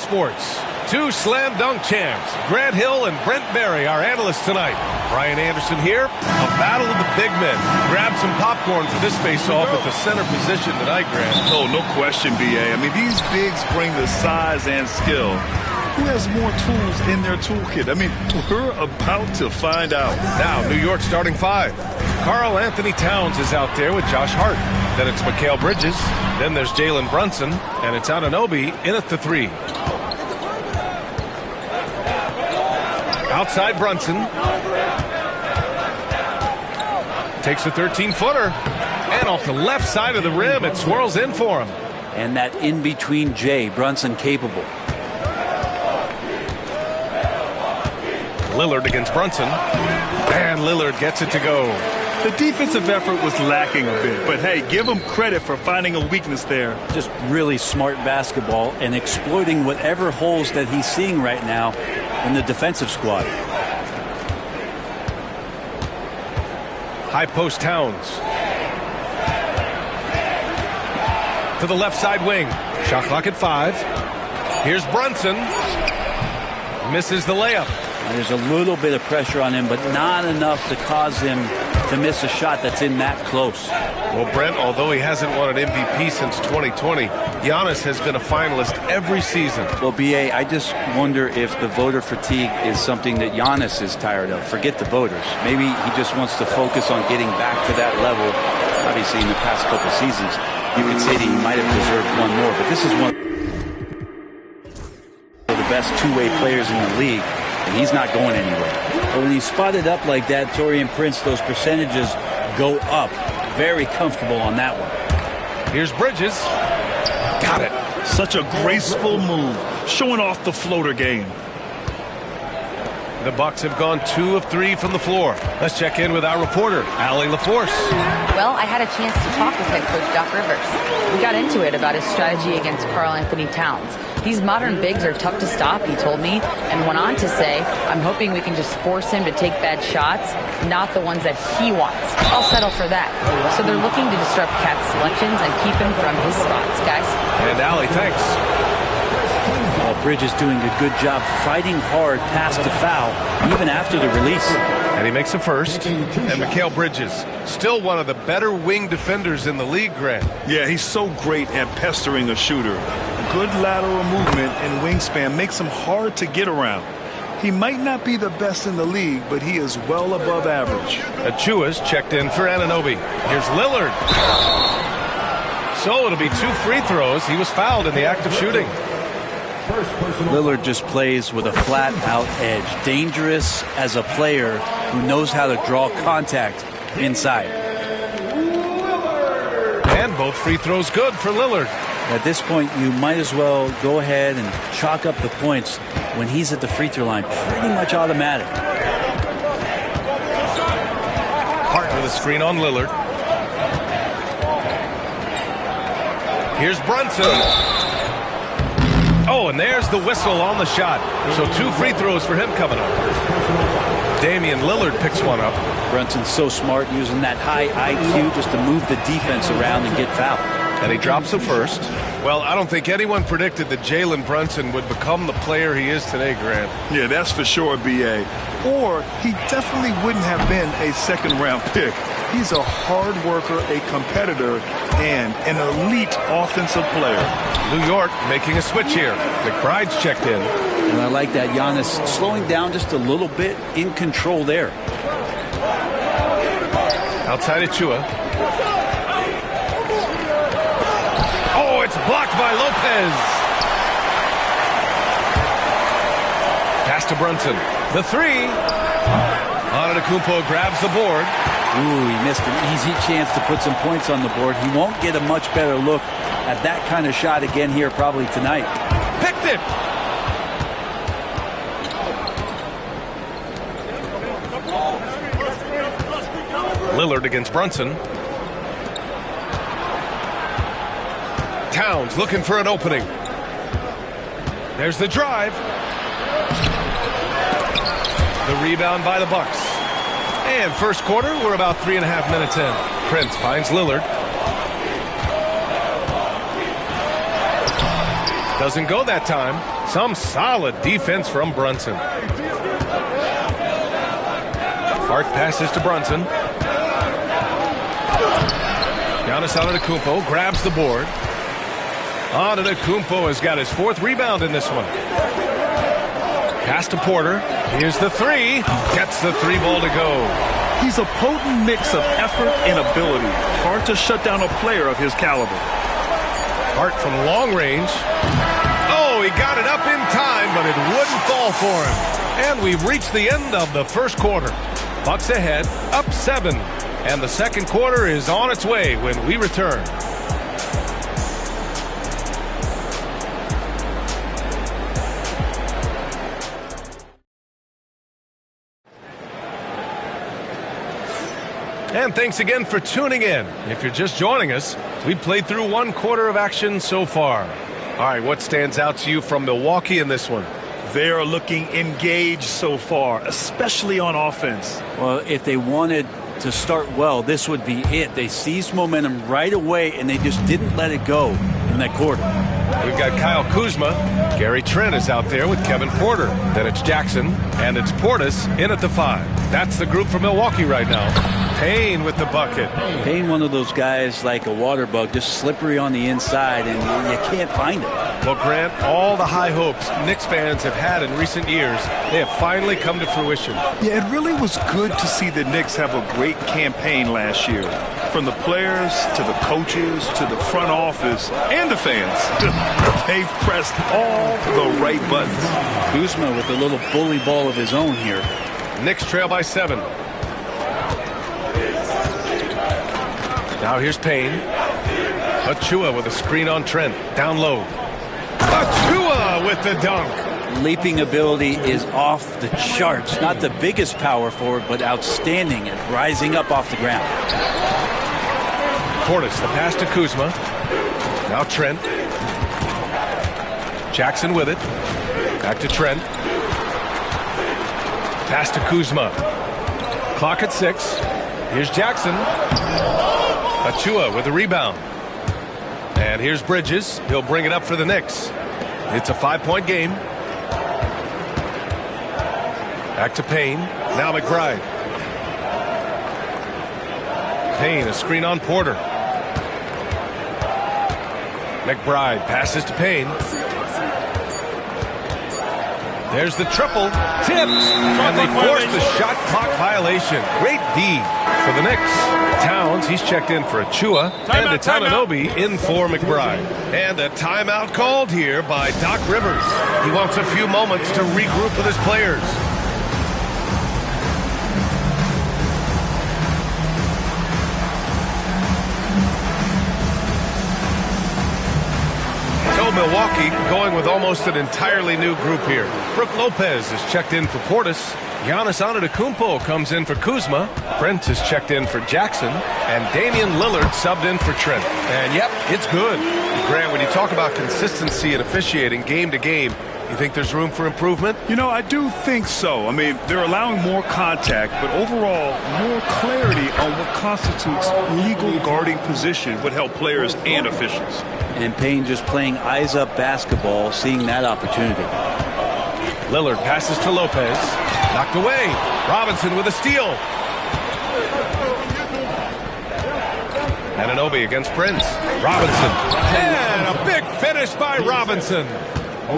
Sports. Two slam dunk champs, Grant Hill and Brent Barry, our analysts tonight. Brian Anderson here, a battle of the big men. Grab some popcorn for this face-off at the center position tonight, Grant. Oh, no question, B.A. I mean, these bigs bring the size and skill. Who has more tools in their toolkit? I mean, we're about to find out. Now, New York starting five. Karl Anthony Towns is out there with Josh Hart. Then it's Mikal Bridges. Then there's Jalen Brunson. And it's Anunoby in at the three. Outside Brunson. Takes a 13-footer. And off the left side of the rim, it swirls in for him. And that in-between J, Brunson capable. Lillard against Brunson. And Lillard gets it to go. The defensive effort was lacking a bit, but hey, give him credit for finding a weakness there. Just really smart basketball and exploiting whatever holes that he's seeing right now in the defensive squad. High post Towns. To the left side wing. Shot clock at 5. Here's Brunson. Misses the layup. There's a little bit of pressure on him, but not enough to cause him to miss a shot that's in that close. Well, Brent, although he hasn't won an MVP since 2020, Giannis has been a finalist every season. Well, B.A., I just wonder if the voter fatigue is something that Giannis is tired of. Forget the voters. Maybe he just wants to focus on getting back to that level. Obviously, in the past couple seasons, you could say that he might have deserved one more, but this is one of the best two-way players in the league. And he's not going anywhere. But when he's spotted up like that, Taurean Prince, those percentages go up. Very comfortable on that one. Here's Bridges. Got it. Such a graceful move, showing off the floater game. The Bucks have gone 2 of 3 from the floor. Let's check in with our reporter, Allie LaForce. Well, I had a chance to talk with head coach Doc Rivers. We got into it about his strategy against Karl Anthony Towns. These modern bigs are tough to stop, he told me, and went on to say, I'm hoping we can just force him to take bad shots, not the ones that he wants. I'll settle for that. So they're looking to disrupt Cat's selections and keep him from his spots, guys. And Allie, thanks. Bridges doing a good job fighting hard past the foul, even after the release. And he makes a first. And Mikal Bridges, still one of the better wing defenders in the league, Grant. Yeah, he's so great at pestering a shooter. Good lateral movement and wingspan makes him hard to get around. He might not be the best in the league, but he is well above average. Achua's checked in for Anunoby. Here's Lillard. So it'll be 2 free throws. He was fouled in the act of shooting. Lillard just plays with a flat-out edge. Dangerous as a player who knows how to draw contact inside. And both free throws good for Lillard. At this point, you might as well go ahead and chalk up the points when he's at the free throw line. Pretty much automatic. Hart with a screen on Lillard. Here's Brunson. Oh, and there's the whistle on the shot. So 2 free throws for him coming up. Damian Lillard picks one up. Brunson's so smart using that high IQ just to move the defense around and get fouled. And he drops the first. Well, I don't think anyone predicted that Jalen Brunson would become the player he is today, Grant. Yeah, that's for sure, B.A. Or he definitely wouldn't have been a second-round pick. He's a hard worker, a competitor, and an elite offensive player. New York making a switch here. McBride's checked in. And I like that. Giannis slowing down just a little bit, in control there. Outside Achua. Oh, it's blocked by Lopez. Pass to Brunson. The 3. Antetokounmpo grabs the board. Ooh, he missed an easy chance to put some points on the board. He won't get a much better look at that kind of shot again here probably tonight. Picked it. Lillard against Brunson. Towns looking for an opening. There's the drive. The rebound by the Bucks. And first quarter, we're about 3.5 minutes in. Prince finds Lillard. Doesn't go that time. Some solid defense from Brunson. Hart passes to Brunson. Giannis Antetokounmpo grabs the board. Antetokounmpo has got his 4th rebound in this one. Pass to Porter. Here's the 3. Gets the 3-ball to go. He's a potent mix of effort and ability. Hard to shut down a player of his caliber. Hart from long range. Oh, he got it up in time, but it wouldn't fall for him. And we've reached the end of the first quarter. Bucks ahead, up 7. And the second quarter is on its way when we return. And thanks again for tuning in. If you're just joining us, we've played through 1 quarter of action so far. All right, what stands out to you from Milwaukee in this one? They are looking engaged so far, especially on offense. Well, if they wanted to start well, this would be it. They seized momentum right away, and they just didn't let it go in that quarter. We've got Kyle Kuzma. Gary Trent is out there with Kevin Porter. Then it's Jackson, and it's Portis in at the 5. That's the group for Milwaukee right now. Payne with the bucket. Payne, one of those guys like a water bug, just slippery on the inside, and you can't find it. Well, Grant, all the high hopes Knicks fans have had in recent years, they have finally come to fruition. Yeah, it really was good to see the Knicks have a great campaign last year. From the players to the coaches to the front office and the fans. They've pressed all the right buttons. Kuzma with a little bully ball of his own here. Knicks trail by 7. Now here's Payne. Achua with a screen on Trent. Down low. Achua with the dunk. Leaping ability is off the charts. Not the biggest power forward, but outstanding at rising up off the ground. Portis, the pass to Kuzma. Now Trent. Jackson with it. Back to Trent. Pass to Kuzma. Clock at 6. Here's Jackson. Achua with a rebound. And here's Bridges. He'll bring it up for the Knicks. It's a 5-point game. Back to Payne. Now McBride. Payne, a screen on Porter. McBride passes to Payne. There's the triple. Tipped. And they force the shot clock violation. Great D for the Knicks. Towns, he's checked in for Achua. And it's Anunoby in for McBride. And a timeout called here by Doc Rivers. He wants a few moments to regroup with his players. So Milwaukee going with almost an entirely new group here. Brook Lopez is checked in for Portis. Giannis Antetokounmpo comes in for Kuzma. Brent is checked in for Jackson. And Damian Lillard subbed in for Trent. And yep, it's good. Grant, when you talk about consistency and officiating game to game, you think there's room for improvement? You know, I do think so. I mean, they're allowing more contact, but overall, more clarity on what constitutes legal guarding position would help players and officials. And Payne just playing eyes-up basketball, seeing that opportunity. Lillard passes to Lopez. Knocked away. Robinson with a steal. Anunoby against Prince. Robinson. And a big finish by Robinson.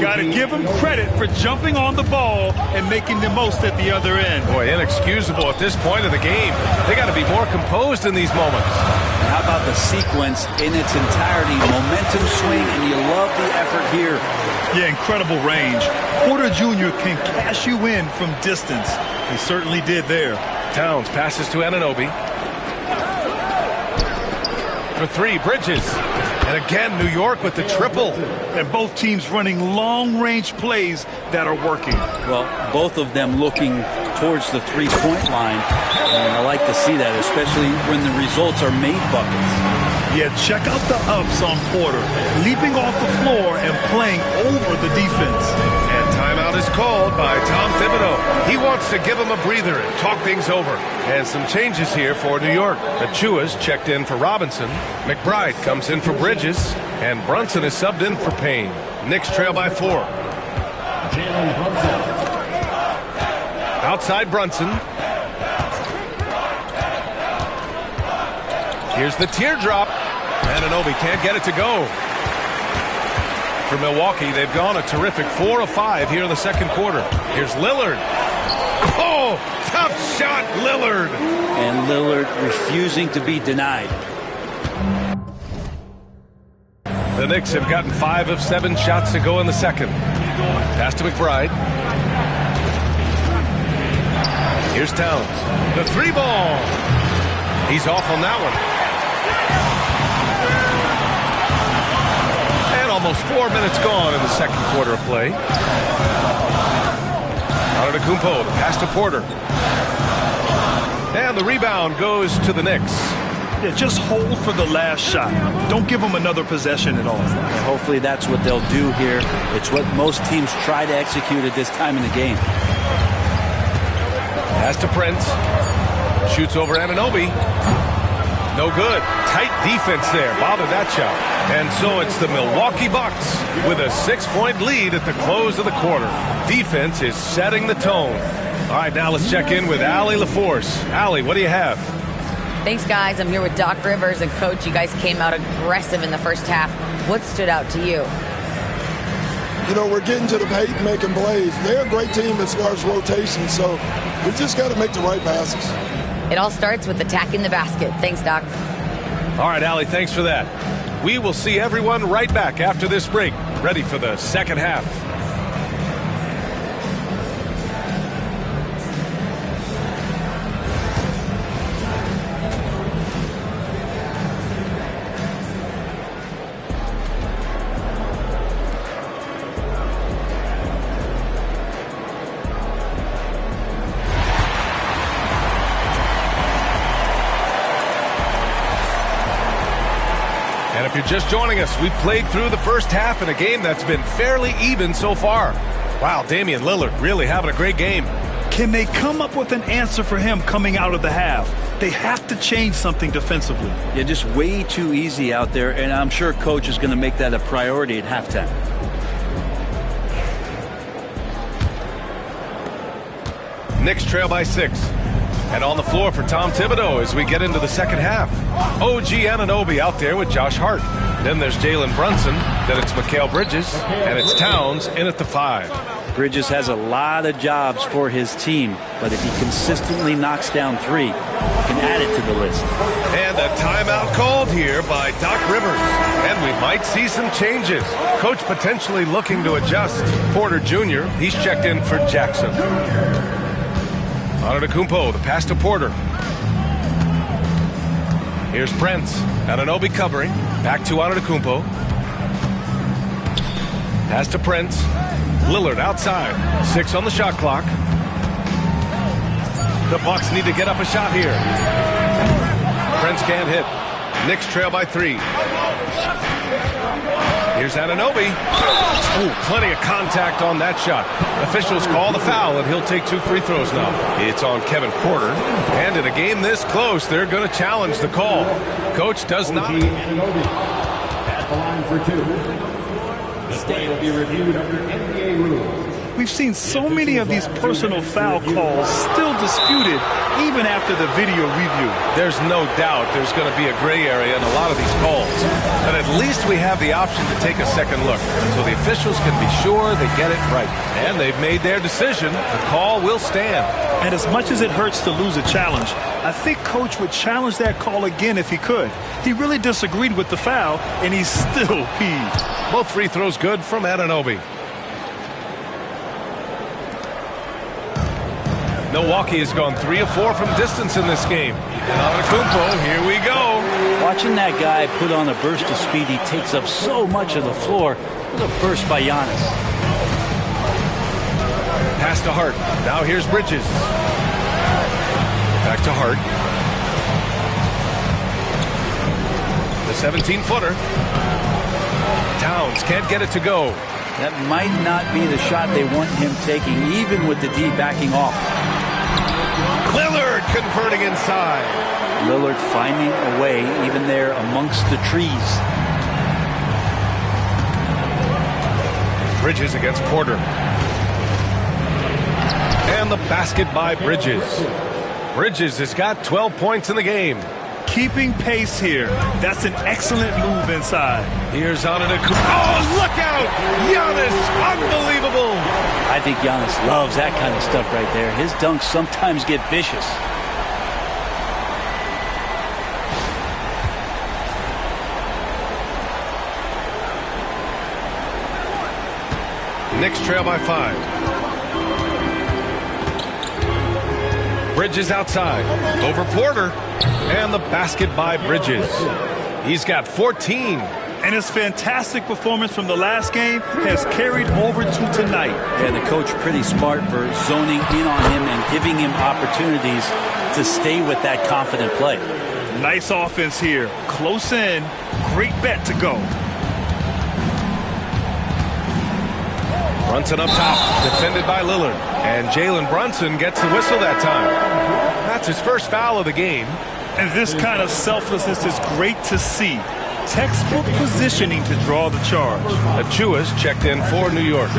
Got to give him credit for jumping on the ball and making the most at the other end. Boy, inexcusable at this point of the game. They got to be more composed in these moments. And how about the sequence in its entirety? Momentum swing, and you love the effort here. Yeah, incredible range. Porter Jr. can cash you in from distance. He certainly did there. Towns passes to Anunoby. For 3, Bridges. And again, New York with the triple. And both teams running long-range plays that are working. Well, both of them looking towards the three-point line. And I like to see that, especially when the results are made buckets. Yeah, check out the ups on Porter. Leaping off the floor and playing over the defense. And timeout is called by Tom Thibodeau. He wants to give him a breather and talk things over. And some changes here for New York. Achua's checked in for Robinson. McBride comes in for Bridges. And Brunson is subbed in for Payne. Knicks trail by 4. Outside Brunson. Here's the teardrop. Anunoby can't get it to go. For Milwaukee, they've gone a terrific 4 of 5 here in the second quarter. Here's Lillard. Oh, tough shot, Lillard. And Lillard refusing to be denied. The Knicks have gotten 5 of 7 shots to go in the second. Pass to McBride. Here's Towns. The 3-ball. He's off on that one. And almost 4 minutes gone in the second quarter of play. Antetokounmpo, the pass to Porter. And the rebound goes to the Knicks. Yeah, just hold for the last shot. Don't give them another possession at all. And hopefully that's what they'll do here. It's what most teams try to execute at this time in the game. Pass to Prince. Shoots over Anunoby. No good. Tight defense there. Bothered that shot. And so it's the Milwaukee Bucks with a 6-point lead at the close of the quarter. Defense is setting the tone. All right, now let's check in with Allie LaForce. Allie, what do you have? Thanks, guys. I'm here with Doc Rivers. And, Coach, you guys came out aggressive in the first half. What stood out to you? You know, we're getting to the paint and making plays. They're a great team as far as rotation, so we just got to make the right passes. It all starts with attacking the basket. Thanks, Doc. All right, Allie, thanks for that. We will see everyone right back after this break, ready for the second half. And if you're just joining us, we played through the first half in a game that's been fairly even so far. Wow, Damian Lillard really having a great game. Can they come up with an answer for him coming out of the half? They have to change something defensively. Yeah, just way too easy out there, and I'm sure Coach is going to make that a priority at halftime. Knicks trail by 6. And on the floor for Tom Thibodeau as we get into the second half. OG Anunoby out there with Josh Hart. Then there's Jalen Brunson. Then it's Mikal Bridges. And it's Towns in at the 5. Bridges has a lot of jobs for his team, but if he consistently knocks down 3, he can add it to the list. And a timeout called here by Doc Rivers. And we might see some changes. Coach potentially looking to adjust. Porter Jr., he's checked in for Jackson. Antetokounmpo, the pass to Porter. Here's Prince. Anunoby covering. Back to Antetokounmpo. Pass to Prince. Lillard outside. 6 on the shot clock. The Bucks need to get up a shot here. Prince can't hit. Knicks trail by 3. Here's Anunoby. Ooh, plenty of contact on that shot. Officials call the foul, and he'll take 2 free throws now. It's on Kevin Porter. And in a game this close, they're going to challenge the call. Coach does not. At the line for 2. The play will be reviewed under NBA rules. We've seen so many of these personal foul calls still disputed even after the video review. There's no doubt there's going to be a gray area in a lot of these calls. But at least we have the option to take a second look so the officials can be sure they get it right. And they've made their decision. The call will stand. And as much as it hurts to lose a challenge, I think Coach would challenge that call again if he could. He really disagreed with the foul, and he's still peeved. Both free throws good from Anunoby. Milwaukee has gone 3 of 4 from distance in this game. And Antetokounmpo, here we go. Watching that guy put on a burst of speed, he takes up so much of the floor. What a burst by Giannis. Pass to Hart. Now here's Bridges. Back to Hart. The 17-footer. Towns can't get it to go. That might not be the shot they want him taking, even with the D backing off. Lillard converting inside. Lillard finding a way, even there amongst the trees. Bridges against Porter. And the basket by Bridges. Bridges has got 12 points in the game. Keeping pace here. That's an excellent move inside. Here's Antetokounmpo. Oh, look out! Giannis, unbelievable! I think Giannis loves that kind of stuff right there. His dunks sometimes get vicious. Knicks trail by 5. Bridges outside. Over Porter. And the basket by Bridges. He's got 14. And his fantastic performance from the last game has carried over to tonight. And the coach pretty smart for zoning in on him and giving him opportunities to stay with that confident play. Nice offense here. Close in. Great bet to go. Brunson up top, defended by Lillard. And Jalen Brunson gets the whistle that time. That's his first foul of the game. And this kind of selflessness is great to see. Textbook positioning to draw the charge. Achua's checked in for New York.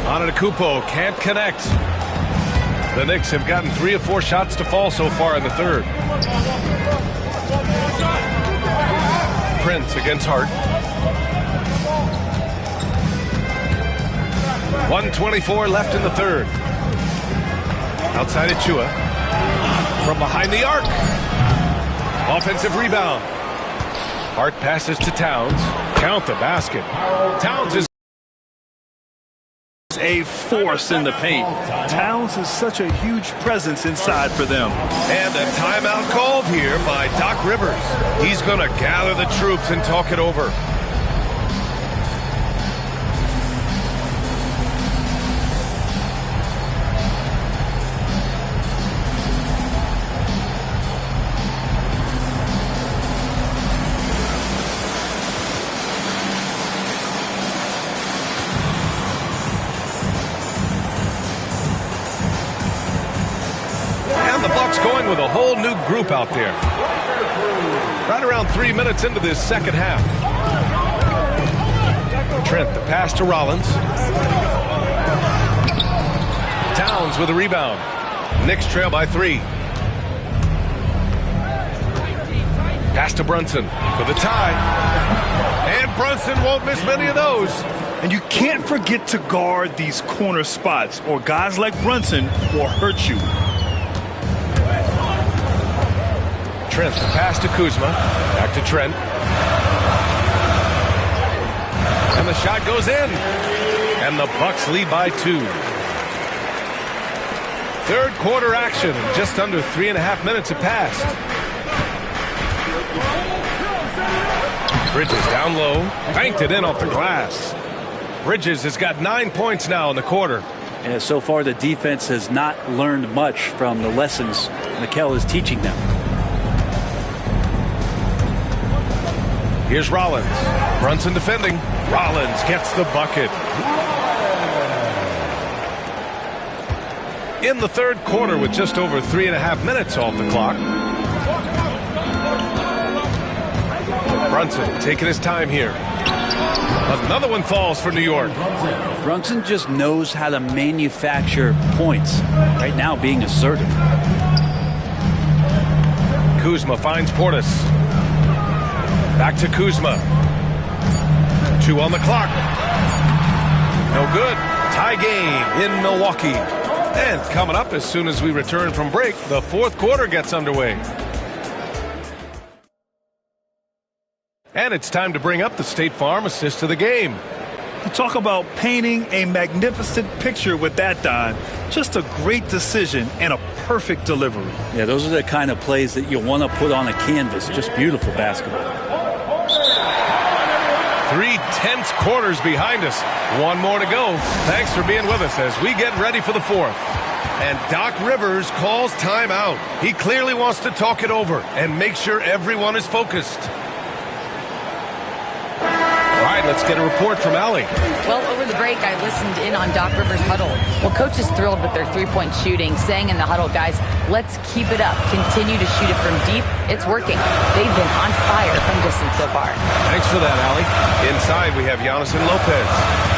Antetokounmpo can't connect. The Knicks have gotten 3 of 4 shots to fall so far in the third. Prince against Hart. 1:24 left in the third. Outside Achua. From behind the arc. Offensive rebound. Hart passes to Towns. Count the basket. Towns is a force in the paint. Towns is such a huge presence inside for them. And a timeout called here by Doc Rivers. He's going to gather the troops and talk it over. Going with a whole new group out there. Right around 3 minutes into this second half. Trent, the pass to Rollins. Towns with a rebound. Knicks trail by 3. Pass to Brunson for the tie. And Brunson won't miss many of those. And you can't forget to guard these corner spots, or guys like Brunson will hurt you. Trent, the pass to Kuzma. Back to Trent. And the shot goes in. And the Bucks lead by 2. Third quarter action. Just under 3.5 minutes have passed. Bridges down low. Banked it in off the glass. Bridges has got 9 points now in the quarter. And so far the defense has not learned much from the lessons Mikel is teaching them. Here's Rollins. Brunson defending. Rollins gets the bucket. In the third quarter with just over 3.5 minutes off the clock. Brunson taking his time here. Another one falls for New York. Brunson just knows how to manufacture points. Right now being assertive. Kuzma finds Portis. Back to Kuzma. 2 on the clock. No good. Tie game in Milwaukee. And coming up as soon as we return from break, the fourth quarter gets underway. And it's time to bring up the State Farm assist of the game. You talk about painting a magnificent picture with that dime. Just a great decision and a perfect delivery. Yeah, those are the kind of plays that you want to put on a canvas. Just beautiful basketball. 3 tense quarters behind us. 1 more to go. Thanks for being with us as we get ready for the fourth. And Doc Rivers calls timeout. He clearly wants to talk it over and make sure everyone is focused. Right let's get a report from Allie. Well, over the break, I listened in on Doc Rivers' huddle. Well, coach is thrilled with their three-point shooting, saying in the huddle, guys, let's keep it up. Continue to shoot it from deep. It's working. They've been on fire from distance so far. Thanks for that, Allie. Inside, we have Giannis and Lopez.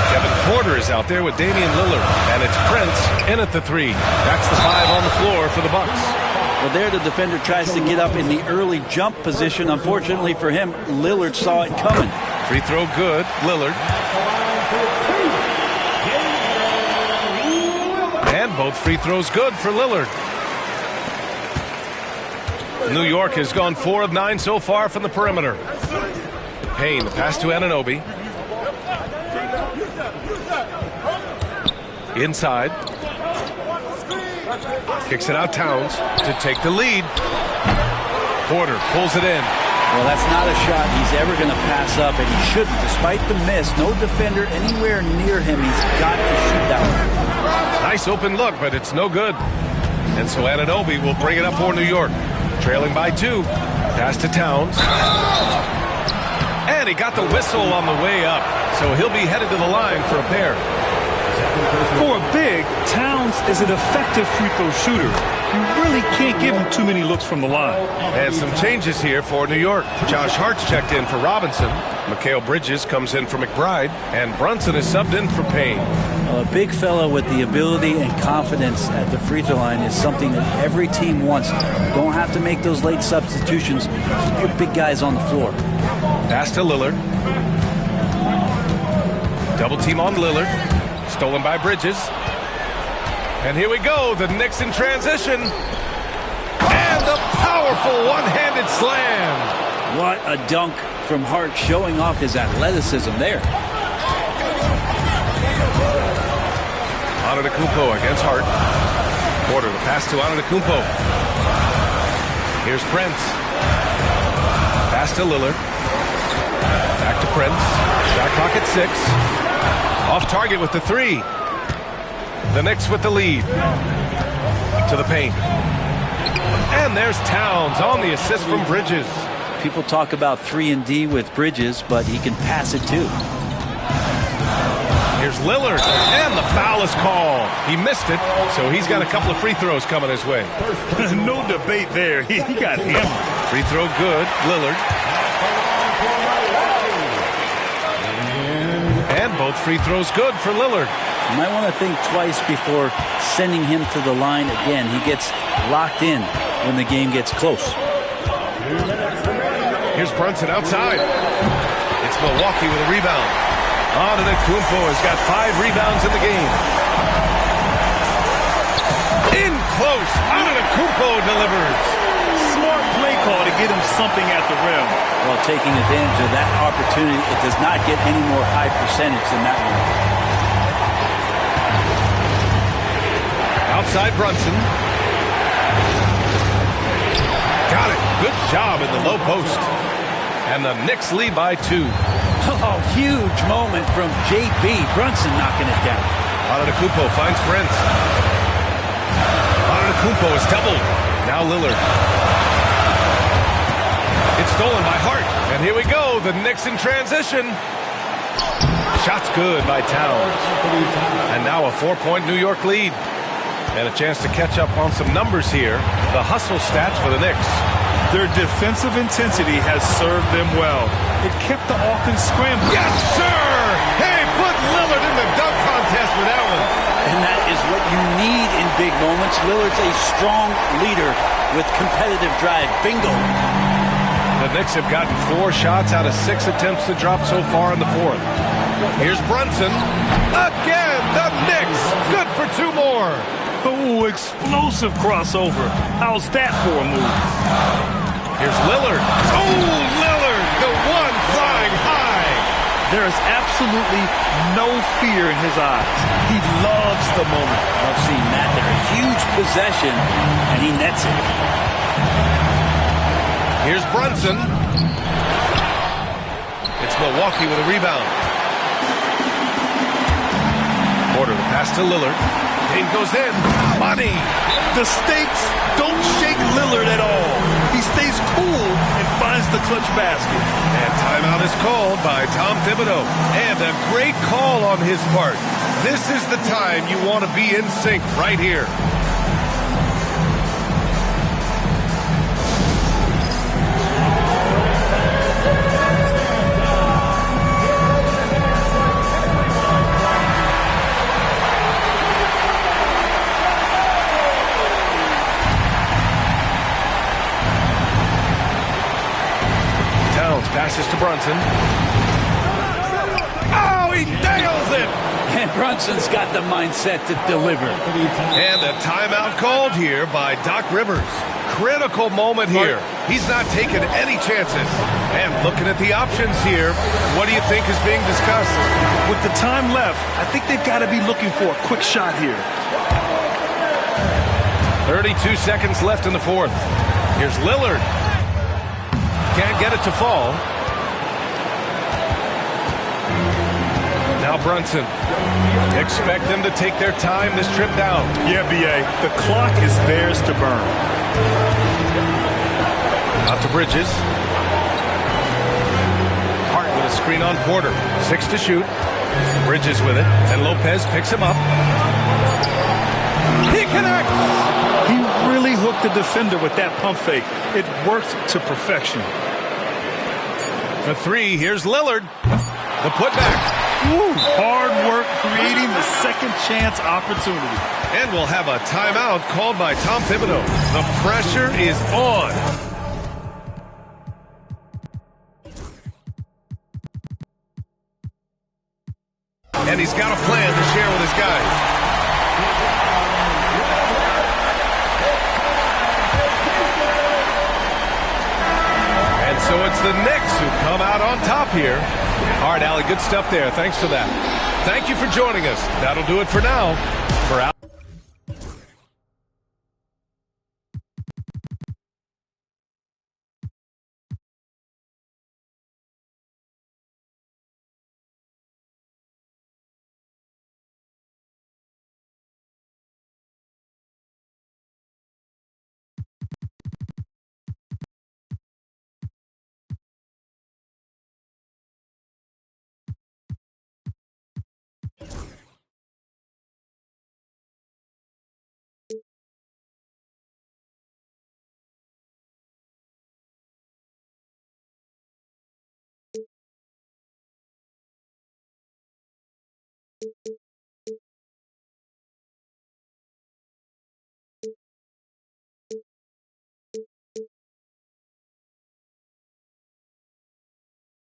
Kevin Porter is out there with Damian Lillard. And it's Prince in at the 3. That's the 5 on the floor for the Bucks. Well, there the defender tries to get up in the early jump position. Unfortunately for him, Lillard saw it coming. Free throw good, Lillard. And both free throws good for Lillard. New York has gone 4 of 9 so far from the perimeter. Payne, the pass to Anunoby. Inside. Kicks it out Towns to take the lead. Porter pulls it in. Well, that's not a shot he's ever going to pass up, and he shouldn't. Despite the miss, no defender anywhere near him. He's got to shoot that one. Nice open look, but it's no good. And so Anunoby will bring it up for New York. Trailing by 2. Pass to Towns. And he got the whistle on the way up. So he'll be headed to the line for a pair. For a big, Towns is an effective free throw shooter. You really can't give him too many looks from the line. And some changes here for New York. Josh Hart's checked in for Robinson. Mikal Bridges comes in for McBride. And Brunson is subbed in for Payne. A big fella with the ability and confidence at the free throw line is something that every team wants. You don't have to make those late substitutions. Keep your big guys on the floor. Pass to Lillard. Double team on Lillard. Stolen by Bridges. And here we go, the Knicks in transition. And the powerful one-handed slam. What a dunk from Hart, showing off his athleticism there. Antetokounmpo against Hart. Porter, the pass to Antetokounmpo. Here's Prince. Pass to Lillard. Back to Prince. Shot clock at 6. Off target with the 3. The Knicks with the lead. To the paint. And there's Towns on the assist from Bridges. People talk about 3-and-D with Bridges, but he can pass it too. Here's Lillard, and the foul is called. He missed it, so he's got a couple of free throws coming his way. No debate there. He got hammered. Free throw good, Lillard. And both free throws good for Lillard. You might want to think twice before sending him to the line again. He gets locked in when the game gets close. Here's Brunson outside. It's Milwaukee with a rebound. Antetokounmpo has got 5 rebounds in the game. In close, Antetokounmpo delivers. Smart play call to get him something at the rim. Well, taking advantage of that opportunity, it does not get any more high percentage than that one. Outside Brunson. Got it. Good job in the low post. And the Knicks lead by 2. Oh, huge moment from JB. Brunson knocking it down. Antetokounmpo finds Prince. Antetokounmpo is doubled. Now Lillard. It's stolen by Hart. And here we go. The Knicks in transition. Shot's good by Towns. And now a 4-point New York lead. And a chance to catch up on some numbers here. The hustle stats for the Knicks. Their defensive intensity has served them well. It kept the offense scrambling. Yes, sir! Hey, put Lillard in the dunk contest with that one. And that is what you need in big moments. Lillard's a strong leader with competitive drive. Bingo. The Knicks have gotten 4 shots out of 6 attempts to drop so far in the 4th. Here's Brunson. Again, the Knicks. Good for 2 more. Oh, explosive crossover. How's that for a move? Here's Lillard. Oh, Lillard, the one flying high. There is absolutely no fear in his eyes. He loves the moment. I've seen that there. A huge possession, and he nets it. Here's Brunson. It's Milwaukee with a rebound. Porter, the pass to Lillard. Payne goes in. Money. The stakes don't shake Lillard at all. He stays cool and finds the clutch basket. And timeout is called by Tom Thibodeau. And a great call on his part. This is the time you want to be in sync right here. Passes to Brunson. Oh, he nails it! And Brunson's got the mindset to deliver. And a timeout called here by Doc Rivers. Critical moment here. He's not taking any chances. And looking at the options here, what do you think is being discussed? With the time left, I think they've got to be looking for a quick shot here. 32 seconds left in the fourth. Here's Lillard. Can't get it to fall. Now Brunson. Expect them to take their time this trip down. Yeah, B.A. The clock is theirs to burn. Out to Bridges. Hart with a screen on Porter. 6 to shoot. Bridges with it. And Lopez picks him up. He connects! He really hooked the defender with that pump fake. It worked to perfection. For three, here's Lillard. The putback. Woo, hard work creating the second chance opportunity. And we'll have a timeout called by Tom Thibodeau. The pressure is on. And he's got a plan to share with his guys. So it's the Knicks who come out on top here. All right, Allie, good stuff there. Thanks for that. Thank you for joining us. That'll do it for now. For Al.